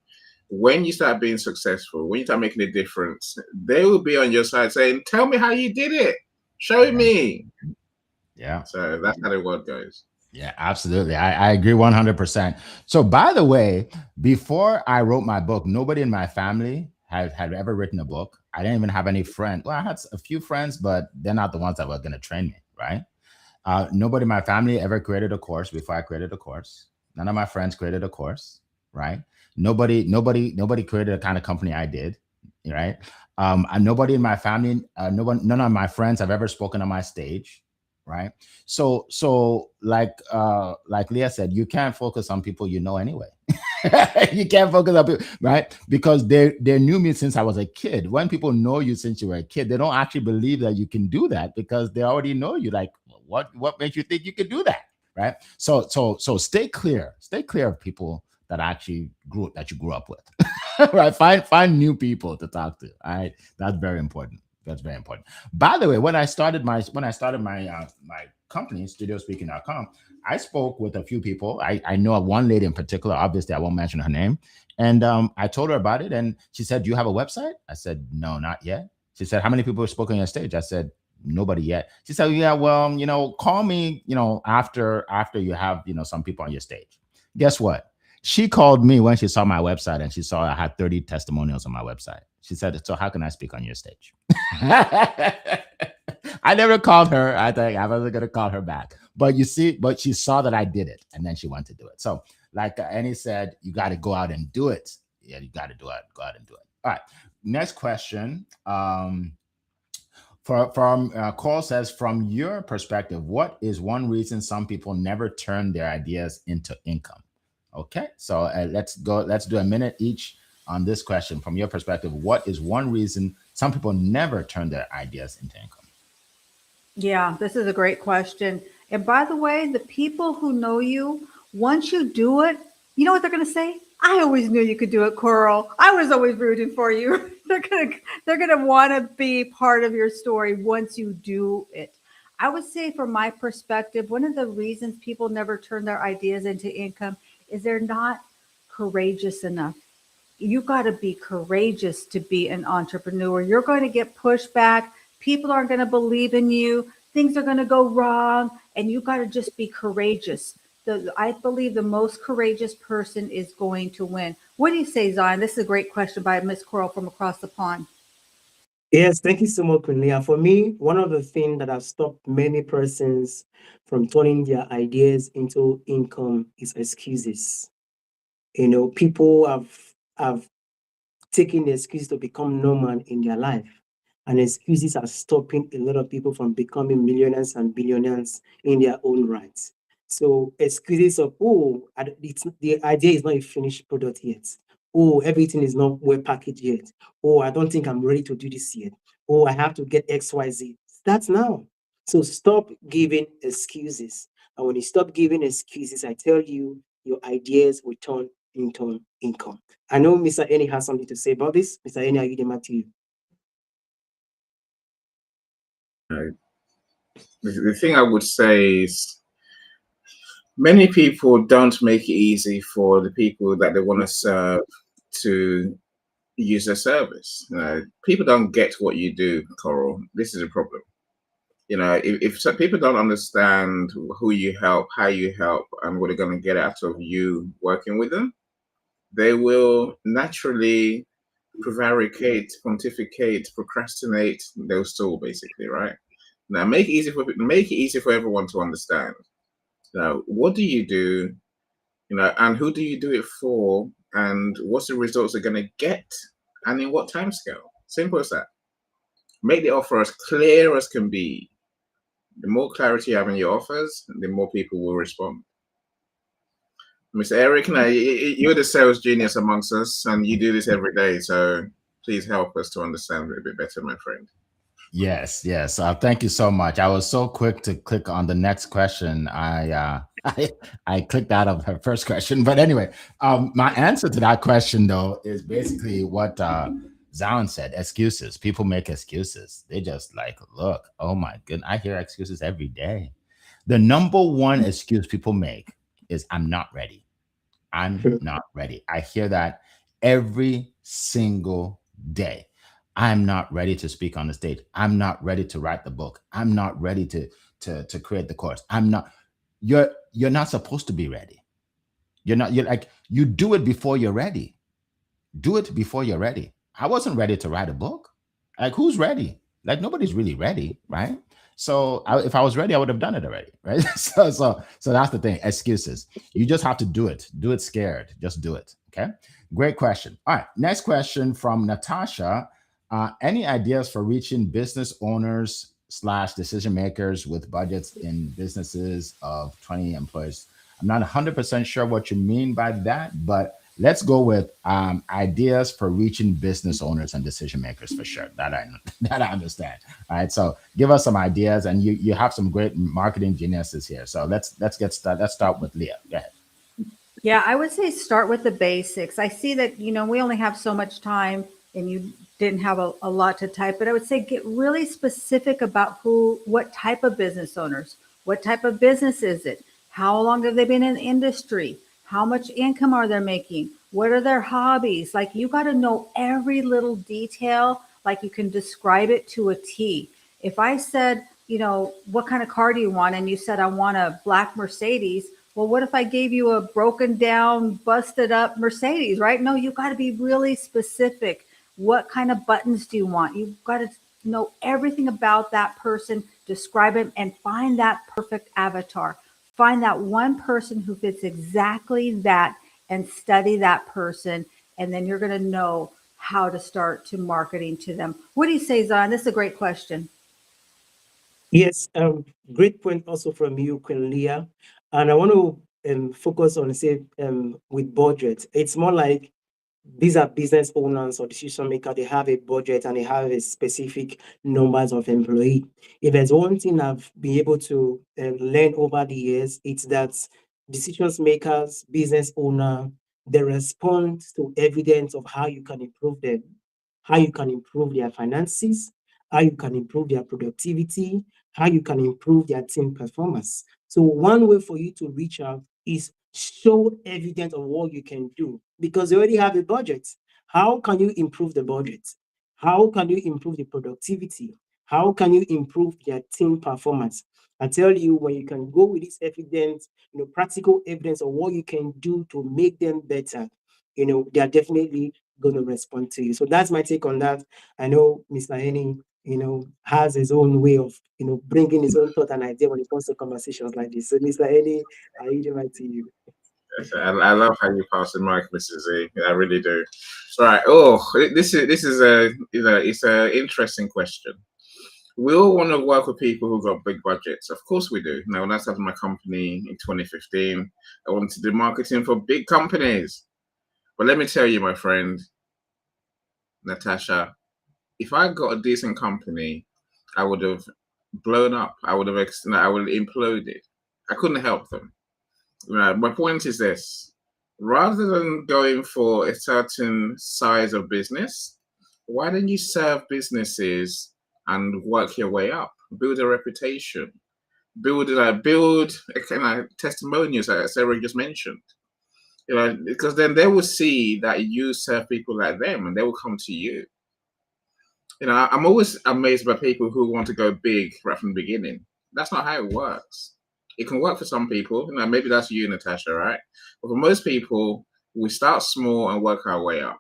when you start being successful, when you start making a difference, they will be on your side saying, "Tell me how you did it. Show me." Yeah. So that's how the world goes. Yeah, absolutely. I agree 100%. So, by the way, before I wrote my book, nobody in my family had ever written a book. I didn't even have any friends. Well, I had a few friends, but they're not the ones that were going to train me, right? Nobody in my family ever created a course before I created a course. None of my friends created a course, right? Nobody created the kind of company I did, right? And nobody in my family, none of my friends have ever spoken on my stage, right? So like Leah said, you can't focus on people you know anyway. You can't focus on people, right? Because they knew me since I was a kid. When people know you since you were a kid, they don't actually believe that you can do that because they already know you. Like, what makes you think you can do that, right? So stay clear of people that actually that you grew up with. Right? Find new people to talk to. All right, that's very important. That's very important. By the way, when I started my my company, studiospeaking.com, I spoke with a few people. I know of one lady in particular. Obviously, I won't mention her name. And I told her about it, and she said, "Do you have a website?" I said, "No, not yet." She said, "How many people have spoken on your stage?" I said, "Nobody yet." She said, "Yeah, well, call me, after you have, some people on your stage." Guess what? She called me when she saw my website and she saw I had 30 testimonials on my website. She said, "So how can I speak on your stage?" I never called her. I think I wasn't gonna call her back. But but she saw that I did it, and then she wanted to do it. So, like Annie said, you got to go out and do it. Yeah, you got to do it. Go out and do it. All right. Next question. From Cole says, from your perspective, what is one reason some people never turn their ideas into income? Okay, so let's go. Let's do a minute each on this question. From your perspective, what is one reason some people never turn their ideas into income? Yeah, this is a great question. And by the way, the people who know you, once you do it, you know what they're going to say? I always knew you could do it, Coral. I was always rooting for you. they're gonna want to be part of your story once you do it. I would say, from my perspective, one of the reasons people never turn their ideas into income is they're not courageous enough. You got to be courageous to be an entrepreneur. You're going to get pushback. People aren't going to believe in you. Things are going to go wrong. And you got to just be courageous. I believe the most courageous person is going to win. What do you say, Zion? This is a great question by Miss Coral from across the pond. Yes, thank you so much, Kunlia. For me, one of the things that have stopped many persons from turning their ideas into income is excuses. People have taken the excuse to become normal in their life. And excuses are stopping a lot of people from becoming millionaires and billionaires in their own rights. So excuses of, the idea is not a finished product yet. Oh, everything is not well packaged yet. Oh, I don't think I'm ready to do this yet. Oh, I have to get XYZ. That's now. So stop giving excuses. And when you stop giving excuses, I tell you, your ideas will turn into income. I know Mr. Eni has something to say about this. Mr. Eni, I give the mic to you. The thing I would say is many people don't make it easy for the people that they want to serve to use their service. People don't get what you do, Coral. This is a problem. If some people don't understand who you help, how you help, and what they're going to get out of you working with them, they will naturally prevaricate, pontificate, procrastinate. They'll stall, basically, right? Now, make it easy for everyone to understand. Now, what do you do? And who do you do it for? And what's the results they're going to get? And in what time scale? Simple as that. Make the offer as clear as can be. The more clarity you have in your offers, the more people will respond. Mr. Eric, now you're the sales genius amongst us, and you do this every day. So please help us to understand it a bit better, my friend. Yes. Thank you so much. I was so quick to click on the next question. I clicked out of her first question, but anyway, my answer to that question though is basically what Zion said: excuses. People make excuses. They just like, look, oh my goodness, I hear excuses every day. The number one excuse people make is, "I'm not ready. I'm not ready." I hear that every single day. I'm not ready to speak on the stage. I'm not ready to write the book. I'm not ready to create the course. I'm not. You're not supposed to be ready. You're like, you do it before you're ready. Do it before you're ready. I wasn't ready to write a book. Like, who's ready? Like, nobody's really ready, right? So if I was ready, I would have done it already, right? So that's the thing. Excuses. You just have to do it. Do it scared. Just do it. Okay. Great question. All right. Next question from Natasha. Any ideas for reaching business owners / decision makers with budgets in businesses of 20 employees? I'm not 100% sure what you mean by that, but let's go with ideas for reaching business owners and decision makers for sure. That I understand. All right, so give us some ideas, and you have some great marketing geniuses here. So let's get started. Let's start with Leah. Go ahead. Yeah, I would say start with the basics. I see that, we only have so much time and you didn't have a lot to type, but I would say get really specific about what type of business owners, what type of business is it? How long have they been in the industry? How much income are they making? What are their hobbies? Like, you got to know every little detail, like you can describe it to a T. If I said, what kind of car do you want? And you said, I want a black Mercedes. Well, what if I gave you a broken down, busted up Mercedes, right? No, you got to be really specific. What kind of buttons do you want? You've got to know everything about that person, describe it, and find that perfect avatar. Find that one person who fits exactly that and study that person. And then you're going to know how to start to marketing to them. What do you say, Zon? This is a great question. Yes, great point also from you, Queen Leah. And I want to focus on, with budget. It's more like these are business owners or decision makers. They have a budget and they have a specific numbers of employee. If there's one thing I've been able to learn over the years, it's that decision makers, business owner, they respond to evidence of how you can improve them, how you can improve their finances, how you can improve their productivity, how you can improve their team performance. So one way for you to reach out is show evidence of what you can do, because you already have a budget. How can you improve the budget? How can you improve the productivity? How can you improve their team performance? I tell you, when you can go with this evidence, practical evidence of what you can do to make them better, they are definitely going to respond to you. So that's my take on that. I know Mr. Henning, has his own way of, bringing his own thought and idea when it comes to conversations like this. So, Mr. Henning, I yield the mic to you. I love how you pass the mic, Mrs. Z. I really do. All right. Oh, this is it's an interesting question. We all want to work with people who've got big budgets. Of course we do. Now, when I started my company in 2015, I wanted to do marketing for big companies. But let me tell you, my friend, Natasha, if I got a decent company, I would have blown up. I would have imploded. I couldn't help them. My point is this: rather than going for a certain size of business, why don't you serve businesses and work your way up? Build a reputation, build testimonials, as Sarah just mentioned. Because then they will see that you serve people like them, and they will come to you. I'm always amazed by people who want to go big right from the beginning. That's not how it works. It can work for some people. Maybe that's you, Natasha, right? But for most people, we start small and work our way up.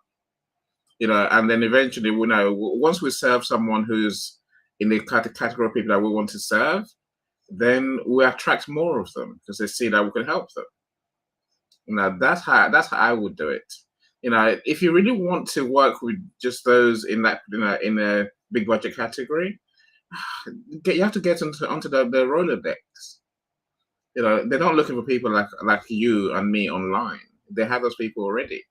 And then eventually, once we serve someone who's in the category of people that we want to serve, then we attract more of them because they see that we can help them. That's how I would do it. If you really want to work with just those in that in a big budget category, you have to get onto the Rolodex. They're not looking for people like you and me online. They have those people already.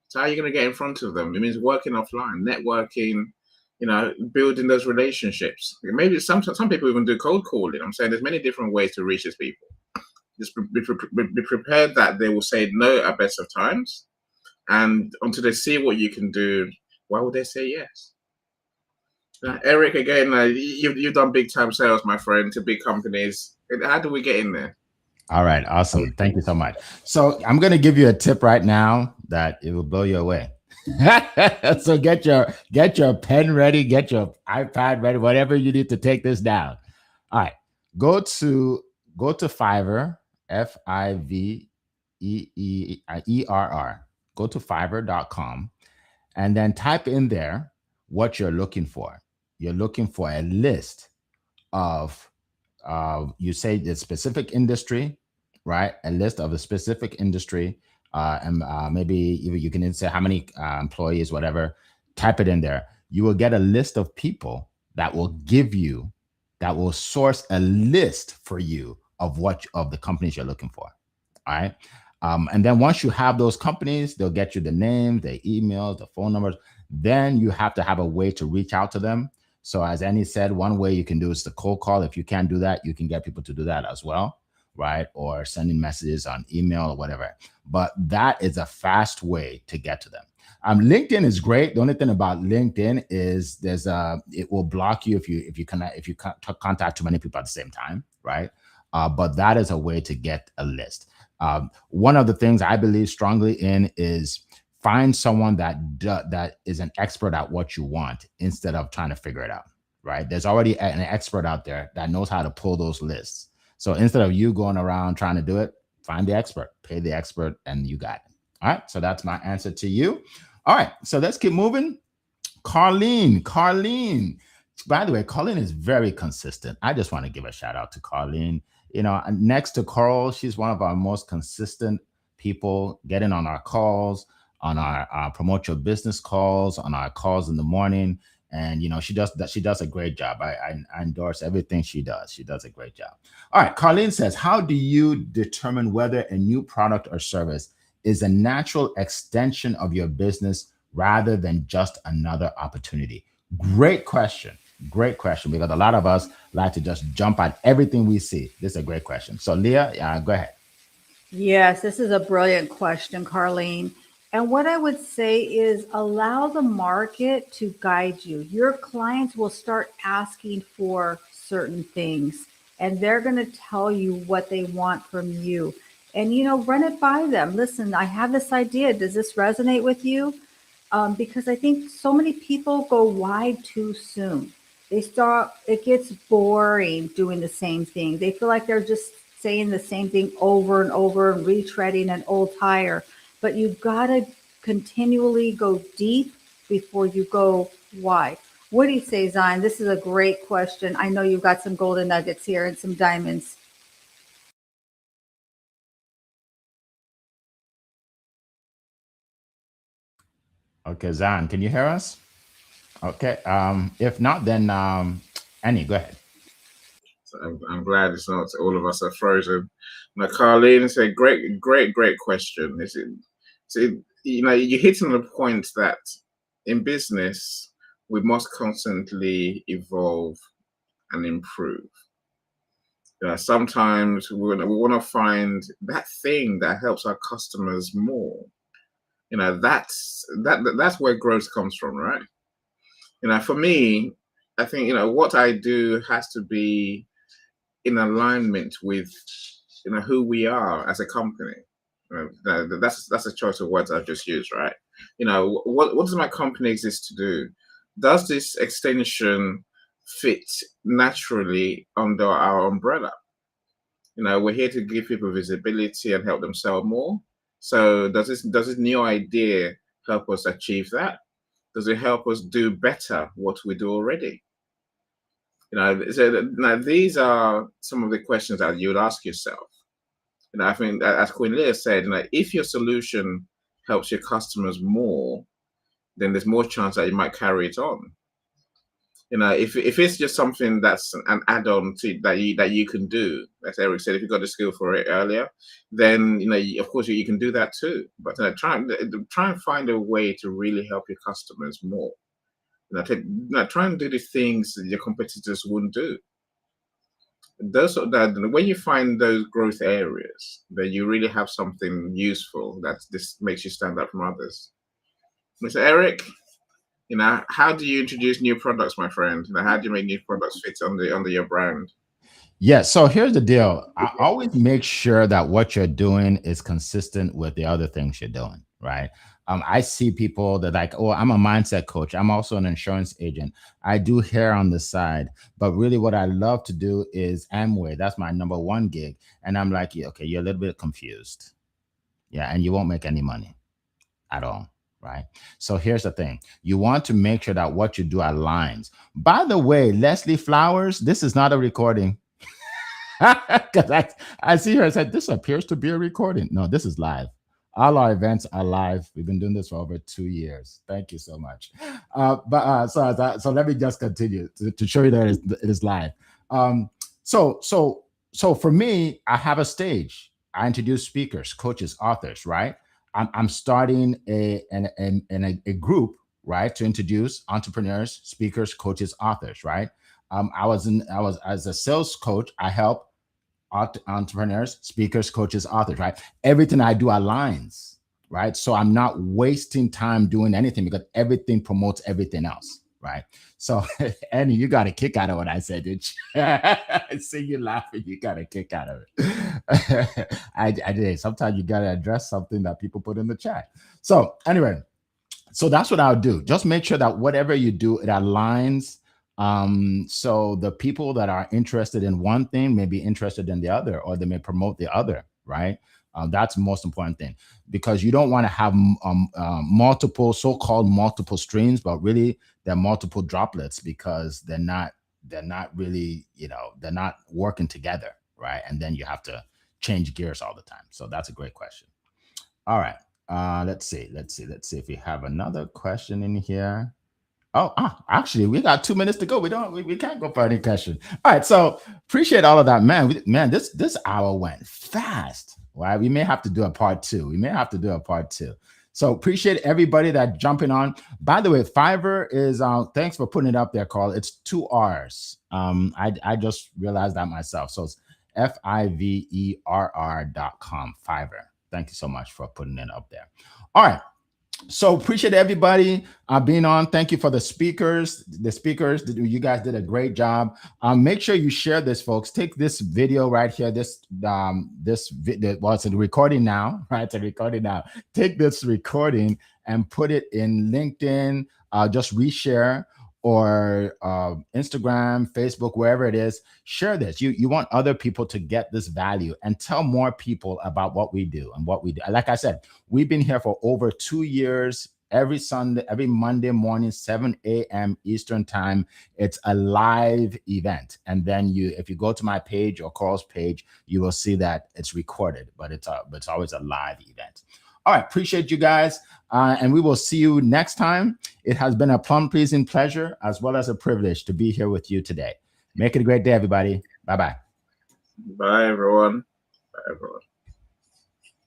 So how are you going to get in front of them? It means working offline, networking, building those relationships. Maybe some people even do cold calling. I'm saying there's many different ways to reach these people. Just be prepared that they will say no at best of times. And until they see what you can do, why would they say yes? Eric, again, you've done big time sales, my friend, to big companies. How do we get in there? All right, awesome. Thank you so much. So I'm going to give you a tip right now that it will blow you away. So get your pen ready, get your iPad ready, whatever you need to take this down. All right. Go to Fiverr, Fiverr. Go to fiverr.com and then type in there what you're looking for. You're looking for a list of you say the specific industry, right? A list of a specific industry, and maybe you can say how many employees, whatever. Type it in there. You will get a list of people that will source a list for you of the companies you're looking for. All right. And then once you have those companies, they'll get you the names, the emails, the phone numbers. Then you have to have a way to reach out to them. So as Annie said, one way you can do is the cold call. If you can't do that, you can get people to do that as well, right? Or sending messages on email or whatever. But that is a fast way to get to them. LinkedIn is great. The only thing about LinkedIn is it will block you if you contact too many people at the same time, right? But that is a way to get a list. One of the things I believe strongly in is find someone that is an expert at what you want instead of trying to figure it out, right? There's already an expert out there that knows how to pull those lists. So instead of you going around trying to do it, find the expert, pay the expert, and you got it. All right. So that's my answer to you. All right. So let's keep moving. Carlene. By the way, Carlene is very consistent. I just want to give a shout out to Carlene. Next to Carl, she's one of our most consistent people getting on our calls, on our promote your business calls, on our calls in the morning. And she does a great job. I endorse everything she does. She does a great job. All right. Carlene says, how do you determine whether a new product or service is a natural extension of your business rather than just another opportunity? Great question, because a lot of us like to just jump at everything we see. This is a great question. So Leah, go ahead. Yes, this is a brilliant question, Carlene. And what I would say is allow the market to guide you. Your clients will start asking for certain things, and they're going to tell you what they want from you. And, run it by them. Listen, I have this idea. Does this resonate with you? Because I think so many people go wide too soon. It gets boring doing the same thing. They feel like they're just saying the same thing over and over and retreading an old tire. But you've got to continually go deep before you go wide. What do you say, Zion? This is a great question. I know you've got some golden nuggets here and some diamonds. Okay, Zion, can you hear us? Okay. If not, then Annie, go ahead. So I'm glad it's not all of us are frozen. Now, Carlene, it's a great question. You're hitting the point that in business we must constantly evolve and improve. Sometimes we want to find that thing that helps our customers more. That's where growth comes from, right? For me, I think what I do has to be in alignment with who we are as a company. That's a choice of words I've just used, right? What does my company exist to do? Does this extension fit naturally under our umbrella? We're here to give people visibility and help them sell more. So does this new idea help us achieve that? Does it help us do better what we do already? So now these are some of the questions that you would ask yourself. I think, as Queen Leah said, if your solution helps your customers more, then there's more chance that you might carry it on. If it's just something that's an add-on to that you can do, as Eric said, if you got the skill for it earlier, then of course you can do that too. But try and find a way to really help your customers more. Try and do the things that your competitors wouldn't do. When you find those growth areas, then you really have something useful that this makes you stand out from others. Mr. Eric, how do you introduce new products, my friend? How do you make new products fit under your brand? Yeah, so here's the deal. I always make sure that what you're doing is consistent with the other things you're doing, right? I see people that like, oh, I'm a mindset coach. I'm also an insurance agent. I do hair on the side, but really what I love to do is Amway. That's my number one gig. And I'm like, yeah, okay, you're a little bit confused. Yeah. And you won't make any money at all. Right. So here's the thing. You want to make sure that what you do aligns. By the way, Leslie Flowers, this is not a recording. Because I see her and said, this appears to be a recording. No, this is live. All our events are live. We've been doing this for over 2 years. Thank you so much. So let me just continue to show you that it is live. So for me, I have a stage. I introduce speakers, coaches, authors, right? I'm starting a group, right, to introduce entrepreneurs, speakers, coaches, authors, right? I was as a sales coach. I help entrepreneurs, speakers, coaches, authors, right? Everything I do aligns, right? So I'm not wasting time doing anything because everything promotes everything else, right? So, Annie, you got a kick out of what I said, did you? I see you laughing. You got a kick out of it. I did. Sometimes you got to address something that people put in the chat. So anyway, so that's what I'll do. Just make sure that whatever you do, it aligns. So the people that are interested in one thing may be interested in the other, or they may promote the other, right? That's the most important thing, because you don't want to have multiple so-called multiple streams, but really they're multiple droplets because they're not really, they're not working together, right? And then you have to change gears all the time. So that's a great question. All right. Let's see if we have another question in here. Actually, we got 2 minutes to go. We can't go for any question. All right, so appreciate all of that, man. This hour went fast. Right, we may have to do a part two. So appreciate everybody that jumping on. By the way, Fiverr is thanks for putting it up there, Carl. It's 2 R's. I just realized that myself. So it's fiverr.com. Fiverr. Thank you so much for putting it up there. All right. So appreciate everybody being on. Thank you for the speakers. You guys did a great job. Make sure you share this, folks. Take this video right here. This video, well, it's a recording now, right? It's a recording now. Take this recording and put it in LinkedIn. Just reshare, or Instagram, Facebook, wherever it is. Share this. You want other people to get this value, and tell more people about what we do and what we do. Like I said, we've been here for over 2 years. Every Monday morning, 7 a.m. Eastern time, it's a live event. And then if you go to my page or Carl's page, you will see that it's recorded, but it's always a live event. All right, appreciate you guys, and we will see you next time. It has been a plum-pleasing pleasure as well as a privilege to be here with you today. Make it a great day, everybody. Bye-bye. Bye, everyone. Bye, everyone.